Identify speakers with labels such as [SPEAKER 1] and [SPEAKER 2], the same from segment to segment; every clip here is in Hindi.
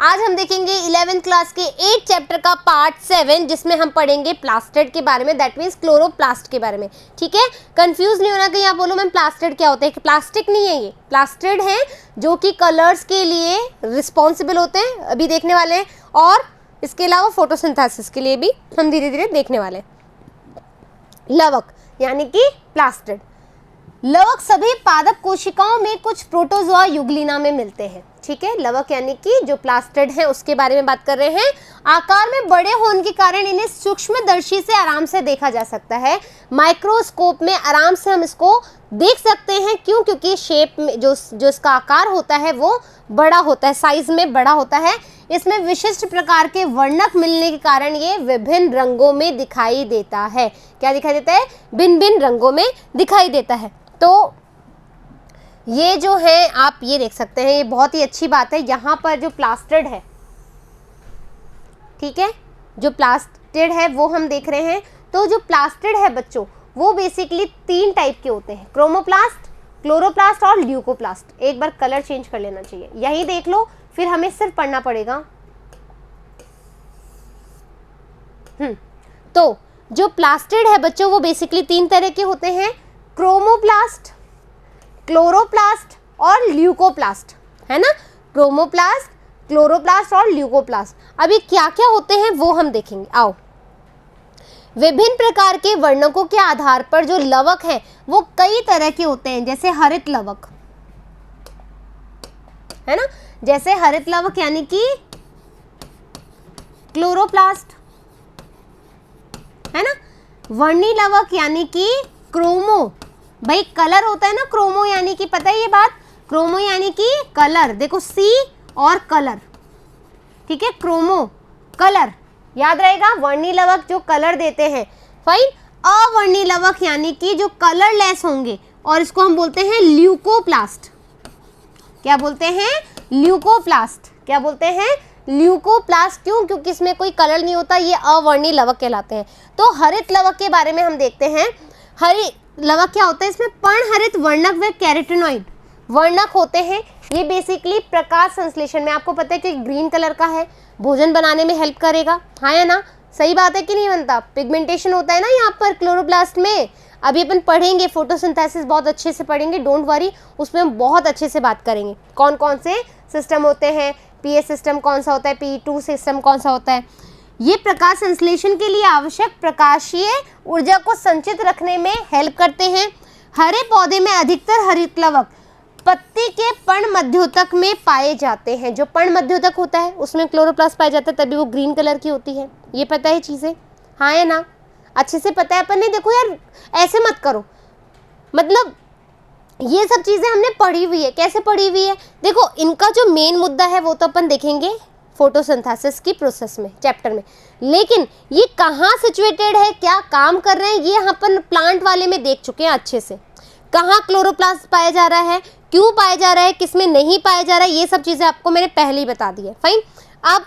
[SPEAKER 1] आज हम देखेंगे 11th क्लास के 8 चैप्टर का पार्ट 7 जिसमें हम पढ़ेंगे प्लास्टिड के बारे में, दैट मीन्स क्लोरोप्लास्ट के बारे में। ठीक है, कंफ्यूज नहीं होना कि आप बोलो मैम प्लास्टिड क्या होता है। प्लास्टिक नहीं है, ये प्लास्टिड है जो कि कलर्स के लिए रिस्पॉन्सिबल होते हैं, अभी देखने वाले हैं, और इसके अलावा फोटोसिंथेसिस के लिए भी हम धीरे धीरे देखने वाले हैं। लवक यानी कि प्लास्टिड। लवक सभी पादप कोशिकाओं में कुछ प्रोटोजोआ युग्लिना में मिलते हैं। ठीक है, लवक यानी कि जो प्लास्टिड है उसके बारे में बात कर रहे हैं। आकार में बड़े होने के कारण इन्हें सूक्ष्मदर्शी से आराम से देखा जा सकता है। माइक्रोस्कोप में आराम से हम इसको देख सकते हैं। क्यों? क्योंकि शेप में जो इसका आकार होता है वो बड़ा होता है, साइज में बड़ा होता है। इसमें विशिष्ट प्रकार के वर्णक मिलने के कारण ये विभिन्न रंगों में दिखाई देता है। क्या दिखाई देता है? भिन्न भिन्न रंगों में दिखाई देता है। तो ये जो है आप ये देख सकते हैं, ये बहुत ही अच्छी बात है। यहाँ पर जो प्लास्टिड है, ठीक है, जो प्लास्टिड है वो हम देख रहे हैं। तो जो प्लास्टिड है बच्चों, वो बेसिकली 3 टाइप के होते हैं, क्रोमोप्लास्ट, क्लोरोप्लास्ट और ल्यूकोप्लास्ट। एक बार कलर चेंज कर लेना चाहिए, यही देख लो, फिर हमें सिर्फ पढ़ना पड़ेगा। तो जो प्लास्टिड है बच्चों, वो बेसिकली 3 तरह के होते हैं, क्रोमोप्लास्ट, क्लोरोप्लास्ट और ल्यूकोप्लास्ट, है ना। क्रोमोप्लास्ट, क्लोरोप्लास्ट और ल्यूकोप्लास्ट। अभी क्या क्या होते हैं वो हम देखेंगे, आओ। विभिन्न प्रकार के वर्णकों के आधार पर जो लवक हैं वो कई तरह के होते हैं, जैसे हरित लवक, है ना, जैसे हरित लवक यानी कि क्लोरोप्लास्ट, है ना। वर्णी लवक यानी कि क्रोमो, भाई कलर होता है ना, क्रोमो यानी कि, पता है ये बात, क्रोमो यानी कि कलर, देखो सी और कलर, ठीक है, क्रोमो कलर, याद रहेगा। वर्णी लवक जो कलर देते हैं, फाइन। अवर्णी लवक यानी कि जो कलरलेस होंगे, और इसको हम बोलते हैं ल्यूकोप्लास्ट। क्या बोलते हैं? ल्यूकोप्लास्ट। क्या बोलते हैं? ल्यूकोप्लास्ट। क्यों? क्योंकि इसमें कोई कलर नहीं होता, ये अवर्णी लवक कहलाते हैं। तो हरित लवक के बारे में हम देखते हैं। हरित लवक क्या होता है? इसमें पर्णहरित वर्णक व कैरोटीनॉइड वर्णक होते हैं। ये बेसिकली प्रकाश संश्लेषण में, आपको पता है कि ग्रीन कलर का है, भोजन बनाने में हेल्प करेगा, हाँ या ना, सही बात है कि नहीं बनता। पिगमेंटेशन होता है ना यहाँ पर क्लोरोप्लास्ट में। अभी अपन पढ़ेंगे फोटोसिंथेसिस, बहुत अच्छे से पढ़ेंगे, डोंट वरी, उसमें हम बहुत अच्छे से बात करेंगे कौन कौन से सिस्टम होते हैं, पीएच सिस्टम कौन सा होता है, P2 सिस्टम कौन सा होता है। ये प्रकाश संश्लेषण के लिए आवश्यक प्रकाशीय ऊर्जा को संचित रखने में हेल्प करते हैं। हरे पौधे में अधिकतर हरित लवक पत्ती के पर्ण मध्योतक में पाए जाते हैं। जो पर्ण मध्योतक होता है उसमें क्लोरोप्लास्ट पाया जाता है, तभी वो ग्रीन कलर की होती है। ये पता है चीज़ें, हाँ या ना, अच्छे से पता है अपन ने। देखो यार, ऐसे मत करो, मतलब ये सब चीज़ें हमने पढ़ी हुई है। कैसे पढ़ी हुई है? देखो, इनका जो मेन मुद्दा है वो तो अपन देखेंगे फोटोसिंथेसिस की प्रोसेस में, चैप्टर में, लेकिन ये कहाँ सिचुएटेड है, क्या काम कर रहे हैं, ये हम अपन प्लांट वाले में देख चुके हैं अच्छे से। कहाँ क्लोरोप्लास्ट पाया जा रहा है, क्यों पाया जा रहा है, किसमें नहीं पाया जा रहा है, ये सब चीज़ें आपको मैंने पहले ही बता दी है। फाइन। अब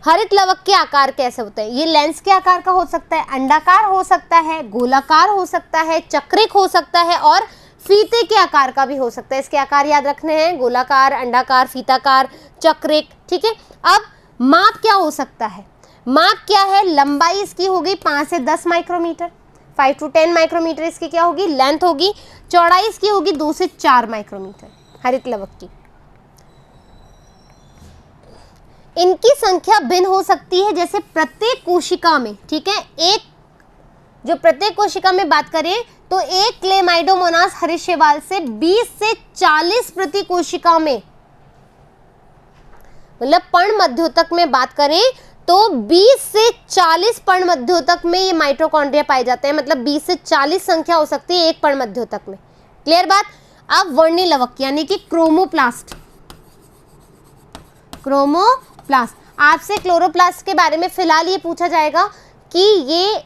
[SPEAKER 1] हरित लवक के आकार कैसे होते हैं? ये लेंस के आकार का हो सकता है, अंडाकार हो सकता है, गोलाकार हो सकता है, चक्रिक हो सकता है, और फीते के आकार का भी हो सकता है। इसके आकार याद रखने हैं, गोलाकार, अंडाकार, फीताकार, चक्रिक, ठीक है। अब माप क्या हो सकता है? माप क्या है? लंबाई इसकी होगी 5 से 10 माइक्रोमीटर, 5 to 10 माइक्रोमीटर इसकी क्या होगी? लेंथ होगी। चौड़ाई इसकी होगी 2 से 4 माइक्रोमीटर हरित लवक की। इनकी संख्या भिन्न हो सकती है, जैसे प्रत्येक कोशिका में, ठीक है, एक जो प्रत्येक कोशिका में बात करें तो एक क्लेमाइडोमोनास हरित शैवाल से 20 से 40 प्रति कोशिका में, मतलब पर्ण मध्योतक में बात करें तो 20 से 40 पर्ण मध्योतक में ये माइटोकॉन्ड्रिया पाए जाते हैं। मतलब 20 से 40 संख्या हो सकती है एक पर्ण मध्योतक में। क्लियर बात। अब वर्णी लवक यानी कि क्रोमोप्लास्ट, क्रोमोप्लास्ट। आपसे क्लोरोप्लास्ट के बारे में फिलहाल ये पूछा जाएगा कि ये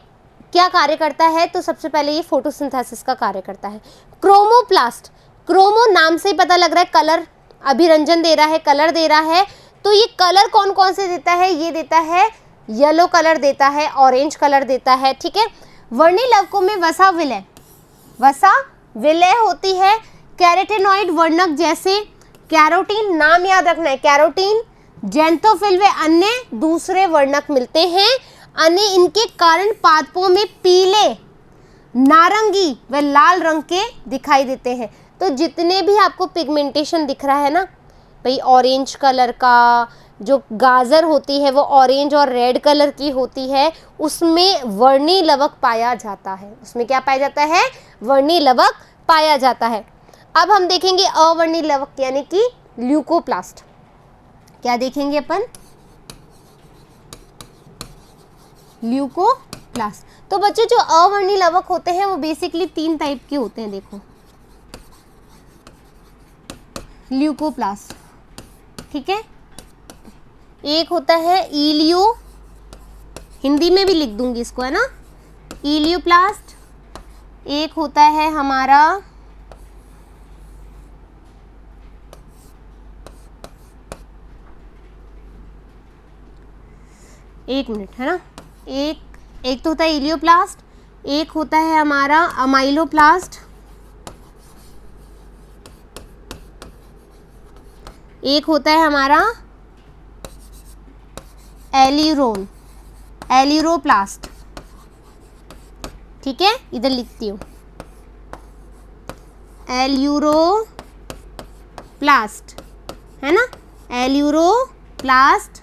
[SPEAKER 1] क्या कार्य करता है, तो सबसे पहले ये फोटोसिंथेसिस का कार्य करता है। क्रोमोप्लास्ट, क्रोमो नाम से ही पता लग रहा है, कलर, अभिरंजन दे रहा है, कलर दे रहा है। तो ये कलर कौन कौन से देता है? ये देता है येलो कलर देता है, ऑरेंज कलर देता है, ठीक है। वर्णी लवकों में वसा विलय, वसा विलय होती है। कैरोटीनॉइड वर्णक जैसे कैरोटीन, नाम याद रखना है, कैरोटीन, ज़ैंथोफिल व अन्य दूसरे वर्णक मिलते हैं। अन्य इनके कारण पादपों में पीले, नारंगी व लाल रंग के दिखाई देते हैं। तो जितने भी आपको पिगमेंटेशन दिख रहा है ना भाई, ऑरेंज कलर का, जो गाजर होती है वो ऑरेंज और रेड कलर की होती है, उसमें वर्णी लवक पाया जाता है। उसमें क्या पाया जाता है? वर्णी लवक पाया जाता है। अब हम देखेंगे अवर्णी लवक यानी कि ल्यूकोप्लास्ट। क्या देखेंगे अपन? ल्यूकोप्लास्ट। तो बच्चों जो अवर्णी लवक होते हैं वो बेसिकली 3 टाइप के होते हैं। देखो ल्यूकोप्लास्ट, ठीक है। एक होता है इलियो, हिंदी में भी लिख दूंगी इसको, है ना, इलियोप्लास्ट। एक होता है हमारा एक मिनट, है ना, एक तो होता है इलियोप्लास्ट, एक होता है हमारा अमाइलोप्लास्ट, एक होता है हमारा एलिरोप्लास्ट, ठीक है। इधर लिखती हूँ एल्यूरोप्लास्ट, है ना, एल्यूरोप्लास्ट,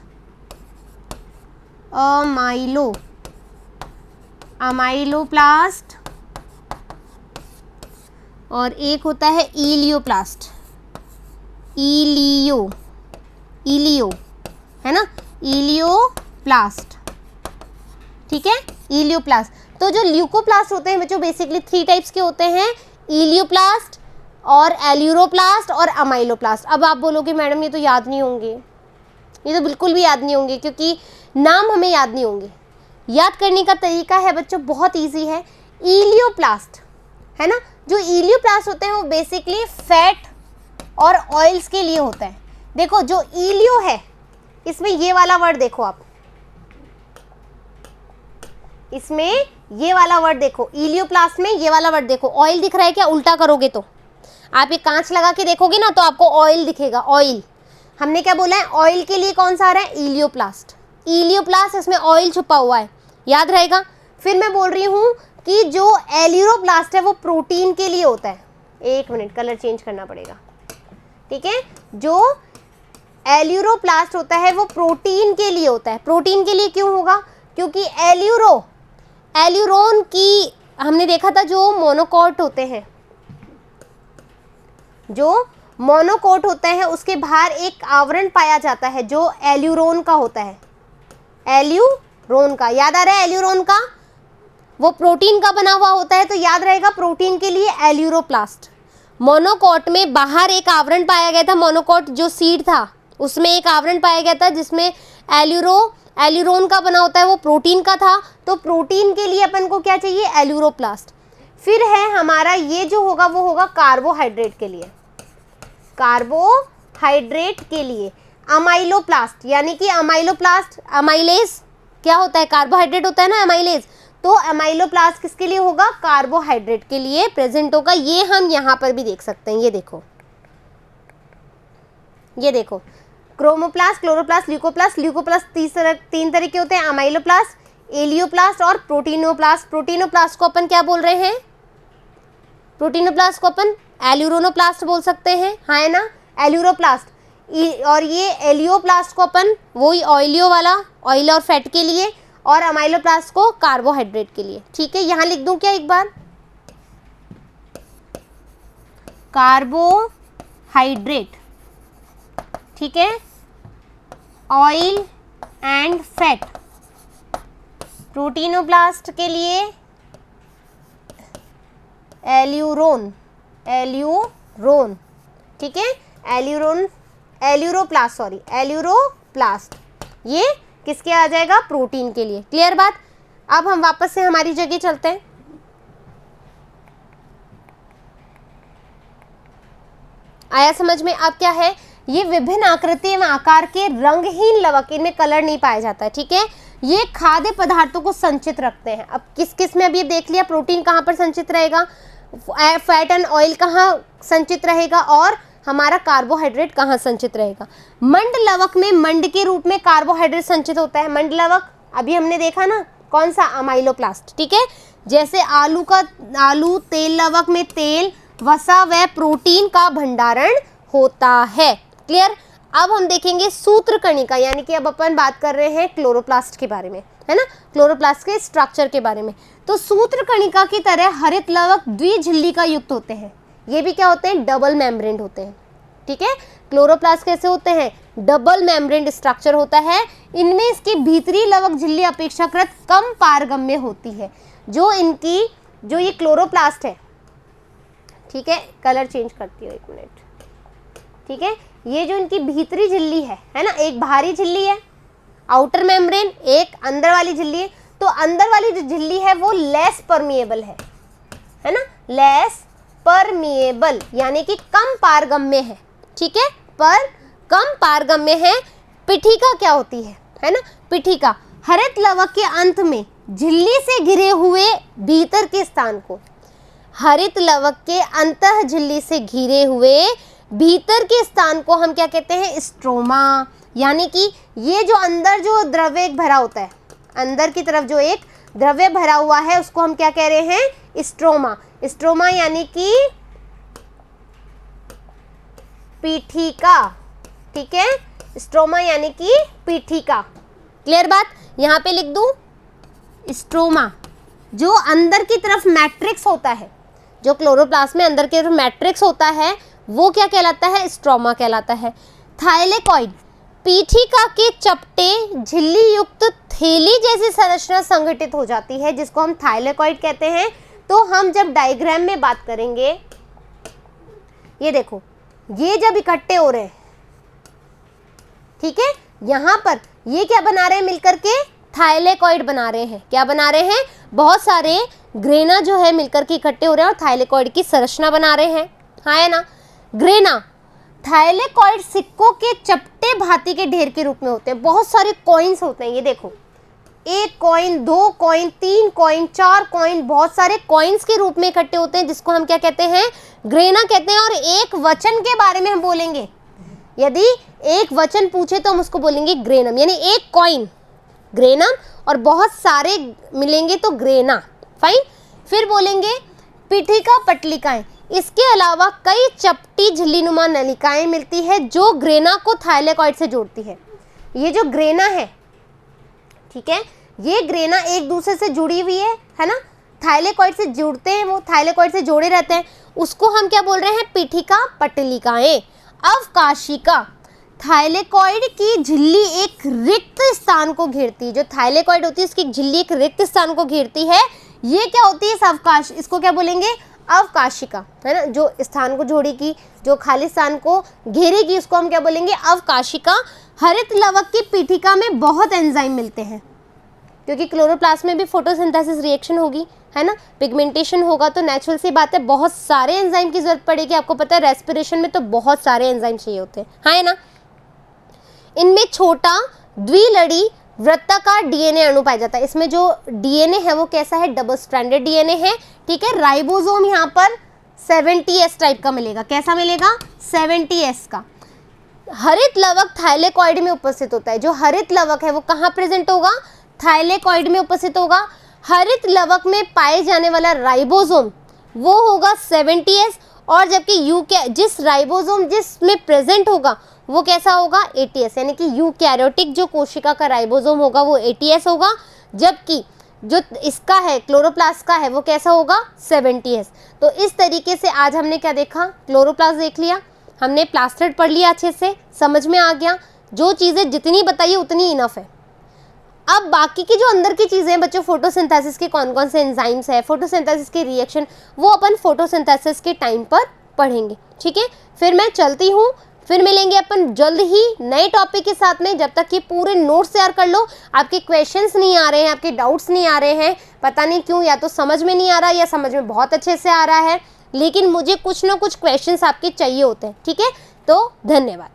[SPEAKER 1] अमाइलोप्लास्ट, और एक होता है इलियोप्लास्ट, इलियो, है ना, इलियोप्लास्ट, ठीक है, इलियोप्लास्ट। तो जो ल्यूकोप्लास्ट होते हैं बच्चों बेसिकली 3 टाइप्स के होते हैं, इलियोप्लास्ट और एल्यूरोप्लास्ट और अमाइलोप्लास्ट। अब आप बोलोगे मैडम ये तो याद नहीं होंगे, ये तो बिल्कुल भी याद नहीं होंगे क्योंकि नाम हमें याद नहीं होंगे। याद करने का तरीका है बच्चों बहुत इजी है। इलियोप्लास्ट, है ना, जो इलियोप्लास्ट होते हैं वो बेसिकली फैट और ऑयल्स के लिए होता है। देखो जो इलियो है इसमें ये वाला वर्ड देखो आप, इसमें ये वाला वर्ड देखो, इलियोप्लास्ट में ये वाला वर्ड देखो, ऑयल दिख रहा है क्या? उल्टा करोगे तो आप ये कांच लगा के देखोगे ना तो आपको ऑयल दिखेगा, ऑयल। हमने क्या बोला है? ऑयल के लिए कौन सा आ रहा है? इलियोप्लास्ट, इलियोप्लास्ट, इसमें ऑयल छुपा हुआ है, याद रहेगा। फिर मैं बोल रही हूँ कि जो एल्यूरोप्लास्ट है वो प्रोटीन के लिए होता है। एक मिनट, कलर चेंज करना पड़ेगा, ठीक है। जो एल्यूरोप्लास्ट होता है वो प्रोटीन के लिए होता है। प्रोटीन के लिए क्यों होगा? क्योंकि एल्यूरोन की हमने देखा था जो मोनोकोट होते हैं, जो मोनोकोट होते हैं उसके बाहर एक आवरण पाया जाता है जो एल्यूरोन का होता है, एल्यूरोन का, याद आ रहा है? एल्यूरोन का वो प्रोटीन का बना हुआ होता है, तो याद रहेगा प्रोटीन के लिए एल्यूरोप्लास्ट। मोनोकोट में बाहर एक आवरण पाया गया था, मोनोकोट जो सीड था उसमें एक आवरण पाया गया था जिसमें एल्यूरोन का बना होता है, वो प्रोटीन का था, तो प्रोटीन के लिए अपन को क्या चाहिए? एल्यूरोप्लास्ट। फिर है हमारा ये जो होगा वो होगा कार्बोहाइड्रेट के लिए, कार्बोहाइड्रेट के लिए अमाइलोप्लास्ट, यानी कि अमाइलोप्लास्ट, अमाइलेज क्या होता है? कार्बोहाइड्रेट होता है ना, अमाइलेज। तो अमाइलोप्लास्ट किसके लिए होगा? कार्बोहाइड्रेट के लिए प्रेजेंट होगा। ये हम यहाँ पर भी देख सकते हैं, ये देखो, ये देखो, क्रोमोप्लास्ट, क्लोरोप्लास्ट, ल्यूकोप्लास्ट। ल्यूकोप्लास्ट 3 तरह के होते हैं, अमाइलोप्लास्ट, एलियोप्लास्ट और प्रोटीनोप्लास्ट। प्रोटीनोप्लास्ट को अपन क्या बोल रहे हैं? प्रोटीनोप्लास्ट को अपन एल्यूरोनोप्लास्ट बोल सकते हैं, हाँ, है ना, एल्यूरोप्लास्ट। और ये एलियोप्लास्ट को अपन वही ऑयलियो वाला, ऑयल और फैट के लिए, और अमाइलोप्लास्ट को कार्बोहाइड्रेट के लिए, ठीक है। यहाँ लिख दूं क्या एक बार? कार्बोहाइड्रेट, ठीक है, ऑयल एंड फैट। प्रोटीनोप्लास्ट के लिए एल्यूरोन, ठीक है, एल्यूरोप्लास्ट, ये किसके आ जाएगा? प्रोटीन के लिए। क्लियर बात? अब हम वापस से हमारी जगह चलते हैं। आया समझ में? अब क्या है, ये विभिन्न आकृति एवं आकार के रंगहीन लवक, इनमें कलर नहीं पाया जाता है, ठीक है। ये खाद्य पदार्थों को संचित रखते हैं। अब किस किस में अभी देख लिया, प्रोटीन कहाँ पर संचित रहेगा, फैट एंड ऑयल कहाँ संचित रहेगा, और हमारा कार्बोहाइड्रेट कहाँ संचित रहेगा। मंड लवक में मंड के रूप में कार्बोहाइड्रेट संचित होता है। मंड लवक अभी हमने देखा ना, कौन सा, अमाइलोप्लास्ट, ठीक है। जैसे आलू तेल लवक में तेल, वसा व प्रोटीन का भंडारण होता है। क्लियर। अब हम देखेंगे सूत्रकणिका, यानी कि अब अपन बात कर रहे हैं क्लोरोप्लास्ट के बारे में, है ना, क्लोरोप्लास्ट के स्ट्रक्चर के बारे में। तो सूत्रकणिका की तरह हरित लवक द्विझिल्ली का युक्त होते हैं। ये भी क्या होते हैं, डबल मेम्ब्रेन होते हैं, ठीक है। क्लोरोप्लास्ट कैसे होते हैं, डबल मेम्ब्रेन स्ट्रक्चर होता है। इनमें इसकी भीतरी लवक झिल्ली अपेक्षाकृत कम पारगम्य होती है। जो ये क्लोरोप्लास्ट है, ठीक है, कलर चेंज करती हूँ 1 मिनट, ठीक है। ये जो इनकी भीतरी झिल्ली है ना, एक बाहरी झिल्ली है आउटर मेम्ब्रेन, एक अंदर वाली झिल्ली है। तो अंदर वाली जो झिल्ली है वो लेस परमिएबल है ना, लेस परमिएबल यानी कि कम पारगम्य है, ठीक है, पर कम पारगम्य है। पिठिका क्या होती है ना, पिठिका हरित लवक के अंत में झिल्ली से घिरे हुए भीतर के स्थान को, हरित लवक के अंतः झिल्ली से घिरे हुए भीतर के स्थान को हम क्या कहते हैं, स्ट्रोमा। यानी कि ये जो अंदर जो द्रव्य भरा होता है, अंदर की तरफ जो एक द्रव्य भरा हुआ है उसको हम क्या कह रहे हैं, स्ट्रोमा। स्ट्रोमा यानी कि पीठिका, ठीक है, स्ट्रोमा यानी कि पीठिका। क्लियर बात, यहाँ पे लिख दूं, स्ट्रोमा जो अंदर की तरफ मैट्रिक्स होता है, जो क्लोरोप्लास्ट में अंदर की तरफ मैट्रिक्स होता है वो क्या कहलाता है, स्ट्रोमा कहलाता है। थाइलेकॉइड पीठिका के चपटे झिल्ली युक्त थैली जैसी संरचना संगठित हो जाती है, जिसको हम थाइलेकॉइड कहते हैं। तो हम जब डायग्राम में बात करेंगे, ये देखो, ये जब इकट्ठे हो रहे हैं, ठीक है, यहाँ पर ये क्या बना रहे हैं मिलकर के, थाइलेकॉइड बना रहे हैं। क्या बना रहे हैं, बहुत सारे ग्रेना जो है मिलकर के इकट्ठे हो रहे हैं और थाइलेकॉइड की संरचना बना रहे हैं, हाँ है ना। ग्रेना थाइलेकॉइड सिक्कों के चपटे भांति के ढेर के रूप में होते हैं। बहुत सारे कॉइन्स होते हैं, ये देखो, 1 कॉइन, 2 कॉइन, 3 कॉइन, 4 कॉइन, बहुत सारे कॉइन्स के रूप में इकट्ठे होते हैं, जिसको हम क्या कहते हैं, ग्रेना कहते हैं। और एक वचन के बारे में हम बोलेंगे, यदि एक वचन पूछे तो हम उसको बोलेंगे ग्रेनम, यानी एक कॉइन ग्रेनम और बहुत सारे मिलेंगे तो ग्रेना, फाइन। फिर बोलेंगे पीठिका पटलिकाएं, इसके अलावा कई चपटी झिल्लीनुमा नलिकाएं मिलती है जो ग्रेना को थाइलेकॉइड से जोड़ती है। ये जो ग्रेना है, ठीक है, ये ग्रेना एक दूसरे से जुड़ी हुई है ना, थाइलेकॉइड से जुड़ते हैं, वो थाइलेकॉइड से जोड़े रहते हैं, उसको हम क्या बोल रहे हैं, पीठिका पटलिकाएं। अवकाशिका थाइलेकॉइड की झिल्ली एक रिक्त स्थान को घेरती है, जो थाइलेकॉइड होती है उसकी झिल्ली एक रिक्त स्थान को घेरती है। ये क्या होती है, अवकाश, इसको क्या बोलेंगे, अवकाशिका, है ना, जो स्थान को जोड़ेगी, जो खाली स्थान को घेरेगी, उसको हम क्या बोलेंगे, अवकाशिका। हरित लवक की पीठिका में बहुत एंजाइम मिलते हैं, क्योंकि क्लोरोप्लास्ट में भी फोटोसिंथेसिस रिएक्शन होगी, है ना, पिगमेंटेशन होगा, तो नेचुरल सी बात है बहुत सारे एंजाइम की जरूरत पड़ेगी। आपको पता है रेस्पिरेशन में तो बहुत सारे एंजाइम चाहिए होते हैं, हाँ है ना। इनमें छोटा द्विलड़ी वृत्ताकार डीएनए अणु पाया जाता है। इसमें जो डीएनए है वो कैसा है, डबल स्ट्रैंडेड डीएनए है, ठीक है। राइबोसोम यहाँ पर 70S टाइप का मिलेगा, कैसा मिलेगा, 70S का। हरित लवक थाइलेकॉइड में उपस्थित होता है। जो हरित लवक है वो कहाँ प्रेजेंट होगा, थाइलेकॉइड में उपस्थित होगा। हरित लवक में पाए जाने वाला राइबोसोम वो होगा 70S, और जबकि जिस राइबोसोम जिसमें प्रेजेंट होगा वो कैसा होगा, 80S, यानी कि यूकैरियोटिक जो कोशिका का राइबोसोम होगा वो 80S होगा, जबकि जो इसका है क्लोरोप्लास्ट का है वो कैसा होगा, 70S। तो इस तरीके से आज हमने क्या देखा, क्लोरोप्लास्ट देख लिया, हमने प्लास्टिड पढ़ लिया, अच्छे से समझ में आ गया। जो चीज़ें जितनी बताइए उतनी इनफ है। अब बाकी की जो अंदर की चीज़ें हैं बच्चों, फोटोसिंथेसिस के कौन कौन से एंजाइम्स है, फोटोसिंथेसिस के रिएक्शन, वो अपन फोटोसिंथेसिस के टाइम पर पढ़ेंगे, ठीक है। फिर मैं चलती हूँ, फिर मिलेंगे अपन जल्द ही नए टॉपिक के साथ में। जब तक कि पूरे नोट्स तैयार कर लो, आपके क्वेश्चंस नहीं आ रहे हैं, आपके डाउट्स नहीं आ रहे हैं, पता नहीं क्यों, या तो समझ में नहीं आ रहा या समझ में बहुत अच्छे से आ रहा है, लेकिन मुझे कुछ ना कुछ क्वेश्चंस आपके चाहिए होते हैं, ठीक है। तो धन्यवाद।